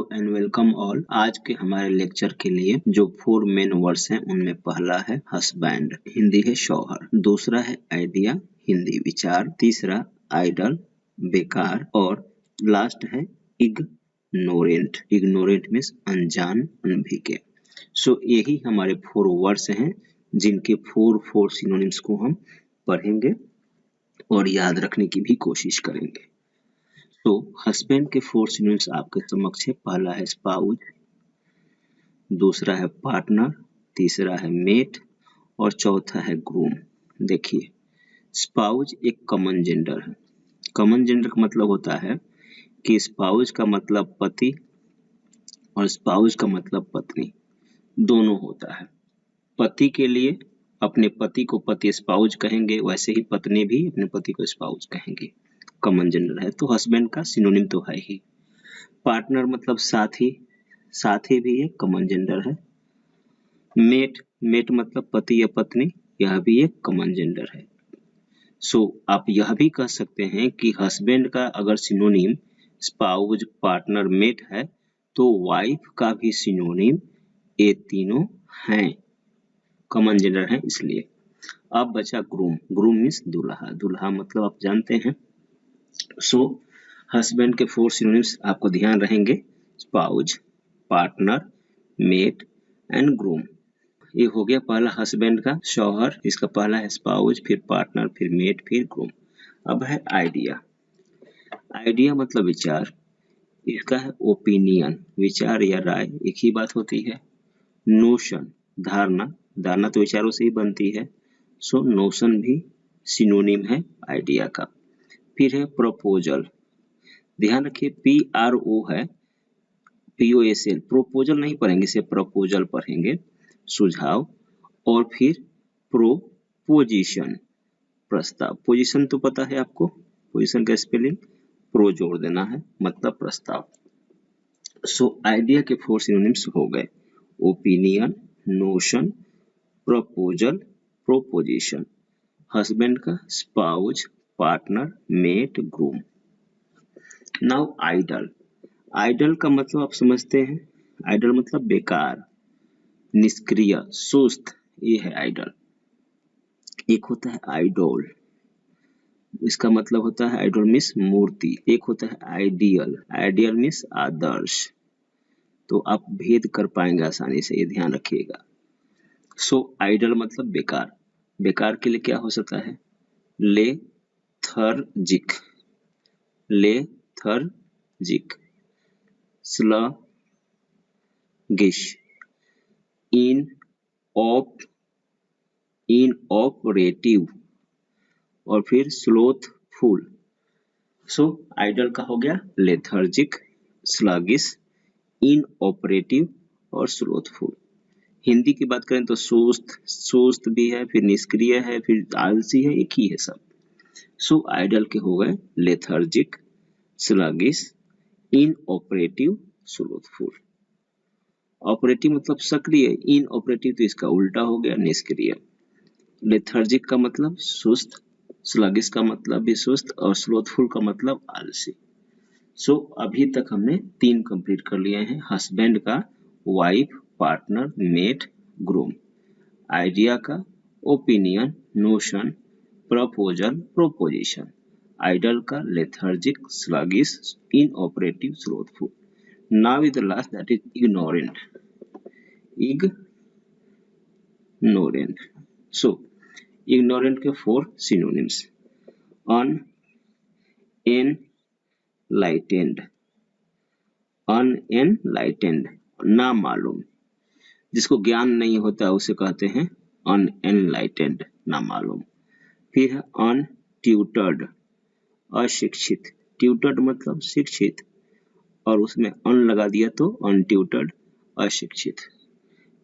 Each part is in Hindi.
Hello and welcome all. आज के हमारे लेक्चर के लिए जो 4 मेन वर्ड्स हैं उनमें पहला है हस्बैंड, हिंदी है शौहर। दूसरा है आइडिया, हिंदी विचार। तीसरा आइडल, बेकार। और लास्ट है इग्नोरेंट। इग्नोरेंट मीन्स अनजान, अनभिज्ञ। सो यही हमारे 4 वर्ड्स हैं जिनके 4 सिनोनिम्स को हम पढ़ेंगे और याद रखने की भी कोशिश करेंगे। तो हस्बैंड के 4 सिनोनिम्स आपके समक्ष है। पहला है स्पाउस, दूसरा है पार्टनर, तीसरा है मेट और चौथा है ग्रूम। देखिए, स्पाउस एक कॉमन जेंडर है। कॉमन जेंडर का मतलब होता है कि स्पाउस का मतलब पति और स्पाउस का मतलब पत्नी, दोनों होता है। पति के लिए अपने पति को पति स्पाउस कहेंगे, वैसे ही पत्नी भी अपने पति को स्पाउस कहेंगे। कॉमन जेंडर है तो हस्बैंड का सिनोनिम तो है ही। पार्टनर मतलब साथी, साथी भी एक कॉमन जेंडर है। मेट, मेट मतलब पति या पत्नी, यह भी एक कॉमन जेंडर है। सो आप यह भी कह सकते हैं कि हस्बैंड का अगर सिनोनिम स्पाउस, पार्टनर, मेट है तो वाइफ का भी सिनोनिम ये तीनों हैं, कॉमन जेंडर है इसलिए। अब बचा ग्रूम। ग्रूम मीन्स दूल्हा। दूल्हा मतलब आप जानते हैं। सो हस्बैंड के 4 सिनोनिम्स आपको ध्यान रहेंगे, spouse, partner, mate and groom. ये हो गया पहला हस्बैंड का, शौहर। इसका पहला है स्पाउस, फिर पार्टनर, फिर मेट, फिर ग्रूम। अब है आइडिया। आइडिया मतलब विचार। इसका है ओपिनियन, विचार या राय, एक ही बात होती है। नोशन, धारणा। धारणा तो विचारों से ही बनती है। सो नोशन भी सिनोनिम है आइडिया का। फिर है प्रपोजल। ध्यान रखिए PRO है, POSL, प्रोपोजल नहीं पढ़ेंगे, इसे प्रपोजल पढ़ेंगे, सुझाव। और फिर प्रोपोजिशन, प्रस्ताव। पोजीशन तो पता है आपको, पोजीशन का स्पेलिंग प्रो जोड़ देना है, मतलब प्रस्ताव। सो आइडिया के 4 सिनोनिम्स हो गए, opinion, notion, proposal, proposition. Husband का spouse, partner, mate, groom. Now idol. Idol का मतलब आप समझते हैं। आइडल मतलब बेकार, निष्क्रिय, सुस्त, ये है आइडल। एक होता है आइडोल, इसका मतलब होता है आइडोल मीन्स मूर्ति। एक होता है आइडियल, आइडियल मीन्स आदर्श। तो आप भेद कर पाएंगे आसानी से, ये ध्यान रखिएगा। सो आइडल मतलब बेकार। बेकार के लिए क्या हो सकता है? लेथर्जिक, लेथर्जिक, स्लगिश, इनऑपरेटिव और फिर स्लोथफुल। सो आइडल का हो गया लेथर्जिक, स्लगिश, इनऑपरेटिव और स्लोथफुल। हिंदी की बात करें तो सुस्त, सुस्त भी है, फिर निष्क्रिय है, फिर आलसी है, एक ही है सब। सो आइडल के हो गए लेथर्जिक, स्लगिश, इनऑपरेटिव, स्लोथफुल। ऑपरेटिव मतलब सक्रिय, इनऑपरेटिव तो इसका उल्टा हो गया, निष्क्रिय। लेथर्जिक का मतलब सुस्त, स्लगिश का मतलब भी सुस्त और स्लोथफुल का मतलब आलसी। सो अभी तक हमने 3 कंप्लीट कर लिए हैं, हस्बैंड का, wife, partner, mate, groom. Idea का, opinion, notion, proposal, proposition. Idol का lethargic, sluggish, inoperative, slothful. Now is the last, that is ignorant. Ignorant. So ignorant के 4 सिनोनिम्स, अनएनलाइटेंड, अनएनलाइटेंड, ना मालूम, जिसको ज्ञान नहीं होता उसे कहते हैं अनएनलाइटेंड, ना मालूम। फिर है अनट्यूटर्ड, अशिक्षित। ट्यूटर्ड मतलब शिक्षित और उसमें अन लगा दिया तो अनट्यूटर्ड, अशिक्षित।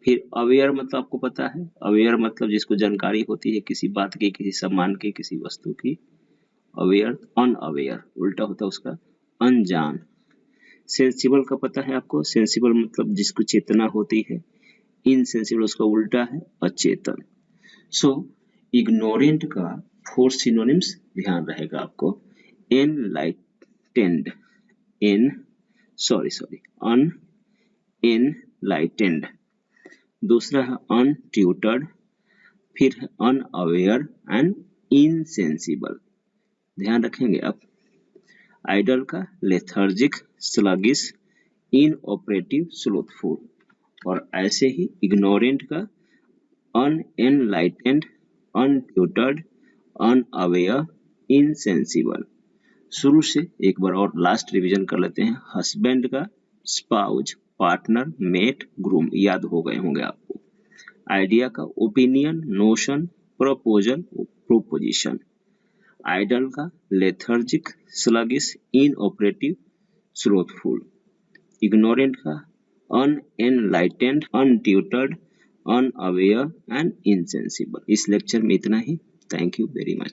फिर अवेयर मतलब आपको पता है, अवेयर मतलब जिसको जानकारी होती है किसी बात की, किसी सामान की, किसी वस्तु की। अवेयर, अनअवेयर उल्टा होता है उसका, अनजान। सेंसिबल का पता है आपको, सेंसिबल मतलब जिसको चेतना होती है। इनसेंसिबल उसका उल्टा है, अचेतन। सो इग्नोरेंट का 4 सिनोनिम्स ध्यान रहेगा आपको, एनलाइटेंड, एन अनएनलाइटेंड। दूसरा है अनट्यूटर्ड, फिर है अनअवेयर एंड इनसेंसिबल। ध्यान रखेंगे आप। आइडल का लेथर्जिक, स्लगिश, इनऑपरेटिव, स्लोथफुल। और ऐसे ही इग्नोरेंट का अनएनलाइटेंड, अनट्यूटर्ड, अनअवेयर, इनसेंसिबल। शुरू से एक बार और लास्ट रिवीजन कर लेते हैं। हस्बैंड का स्पाउज, पार्टनर, मेट, ग्रूम याद हो गए होंगे आपको। आइडिया का opinion, notion, proposal, proposition. Idol का lethargic, sluggish, inoperative, slothful. Ignorant का unenlightened, untutored, unaware and insensible. इस लेक्चर में इतना ही। Thank you very much.